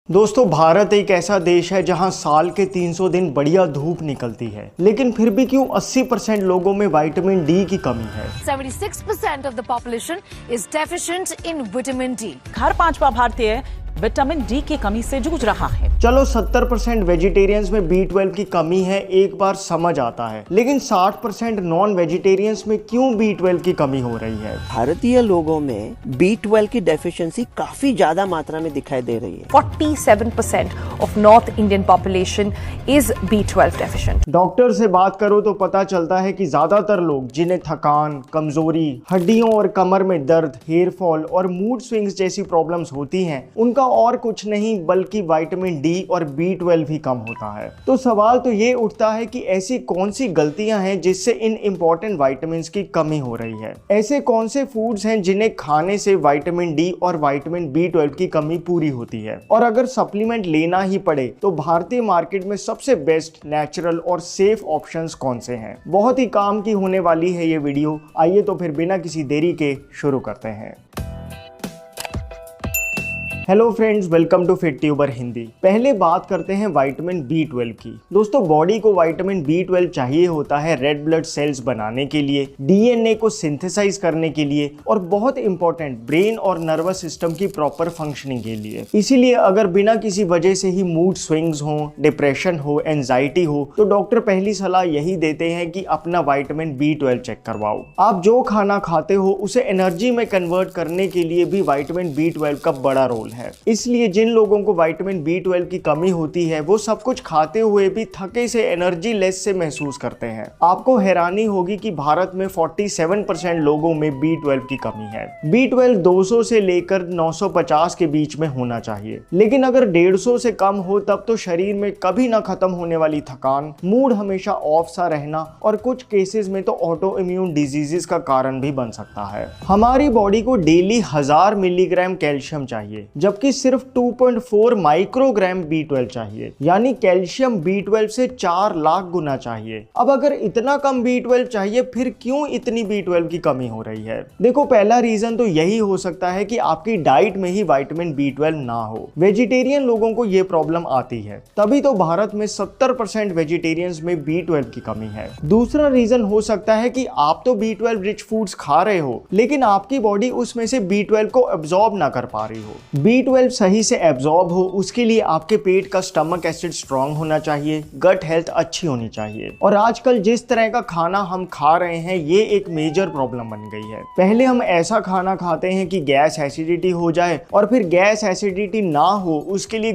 दोस्तों, भारत एक ऐसा देश है जहां साल के 300 दिन बढ़िया धूप निकलती है, लेकिन फिर भी क्यों 80% लोगों में विटामिन डी की कमी है। 76% of the population is deficient in vitamin D. हर पांचवा भारतीय विटामिन डी की कमी से जूझ रहा है। चलो 70% वेजिटेरियंस में B12 की कमी है, एक बार समझ आता है, लेकिन 60% नॉन वेजिटेरियंस में क्यों B12 की कमी हो रही है। भारतीय लोगों में B12 की डेफिशिएंसी काफी ज्यादा मात्रा में दिखाई दे रही है। 47% of North Indian population is B12 deficient. Doctor से बात करो तो पता चलता है कि ज्यादातर लोग जिन्हें थकान, कमजोरी, हड्डियों और कमर में दर्द, हेयर फॉल और मूड स्विंग्स जैसी प्रॉब्लम्स होती हैं, उनका और कुछ नहीं बल्कि विटामिन डी और B12 ही कम होता है। तो सवाल तो ये उठता है कि ऐसी कौन सी गलतियां हैं जिससे इन इंपॉर्टेंट विटामिन्स की कमी हो रही है। ऐसे कौन से फूड्स हैं जिन्हें खाने से विटामिन डी और विटामिन B12 की कमी पूरी होती है। और अगर सप्लीमेंट लेना ही पड़े तो भारतीय मार्केट में सबसे बेस्ट, नेचुरल और सेफ ऑप्शंस कौन से हैं। बहुत ही काम की होने वाली है ये वीडियो। आइए तो फिर बिना किसी देरी के शुरू करते हैं। Hello friends, welcome to fit tuber Hindi. पहले बात करते हैं विटामिन B12 की। दोस्तों, बॉडी को विटामिन B12 चाहिए होता है रेड ब्लड सेल्स बनाने के लिए, DNA को सिंथेसाइज करने के लिए और बहुत इंपॉर्टेंट ब्रेन और नर्वस सिस्टम की प्रॉपर फंक्शनिंग के लिए। इसीलिए अगर बिना किसी वजह से ही मूड स्विंग्स हो, डिप्रेशन हो, एंजाइटी हो, तो डॉक्टर पहली सलाह यही देते हैं कि अपना विटामिन B12 चेक करवाओ। आप जो खाना खाते हो उसे एनर्जी में कन्वर्ट करने के लिए भी विटामिन B12 का बड़ा रोल है। इसलिए जिन लोगों को विटामिन B12 की कमी होती है वो सब कुछ खाते हुए भी थके से, एनर्जी लेस से महसूस करते हैं। आपको हैरानी होगी कि भारत में 47% लोगों में B12 की कमी है। B12 200 से लेकर 950 के बीच में होना चाहिए, लेकिन अगर 150 से कम हो तब तो शरीर में कभी ना खत्म होने वाली थकान, मूड हमेशा ऑफ सा रहना और कुछ केसेस में तो ऑटो इम्यून डिजीजेस का कारण भी बन सकता है। हमारी बॉडी को डेली 1000 मिलीग्राम कैल्शियम चाहिए, जबकि सिर्फ 2.4 माइक्रोग्राम B12 चाहिए, यानी कैल्शियम B12 से 4 लाख गुना चाहिए। अब अगर इतना कम B12 चाहिए, फिर क्यों इतनी B12 की कमी हो रही है। देखो, पहला रीजन तो यही हो सकता है कि आपकी डाइट में ही विटामिन B12 ना हो। वेजिटेरियन लोगों को यह प्रॉब्लम आती है, तभी तो भारत में 70% वेजिटेरियंस में B12 की कमी है। दूसरा रीजन हो सकता है कि आप तो B12 रिच फूड्स खा रहे हो, लेकिन आपकी बॉडी उसमें से B12 को एब्जॉर्ब ना कर पा रही हो। B12 सही से एब्जॉर्ब हो, उसके लिए आपके पेट का स्टमक एसिड स्ट्रांग होना चाहिए, गट हेल्थ अच्छी होनी चाहिए। और आजकल जिस तरह का खाना हम खा रहे हैं, ये एक मेजर प्रॉब्लम बन गई है। पहले हम ऐसा खाना खाते हैं कि गैस एसिडिटी हो जाए, और फिर गैस एसिडिटी ना हो उसके लिए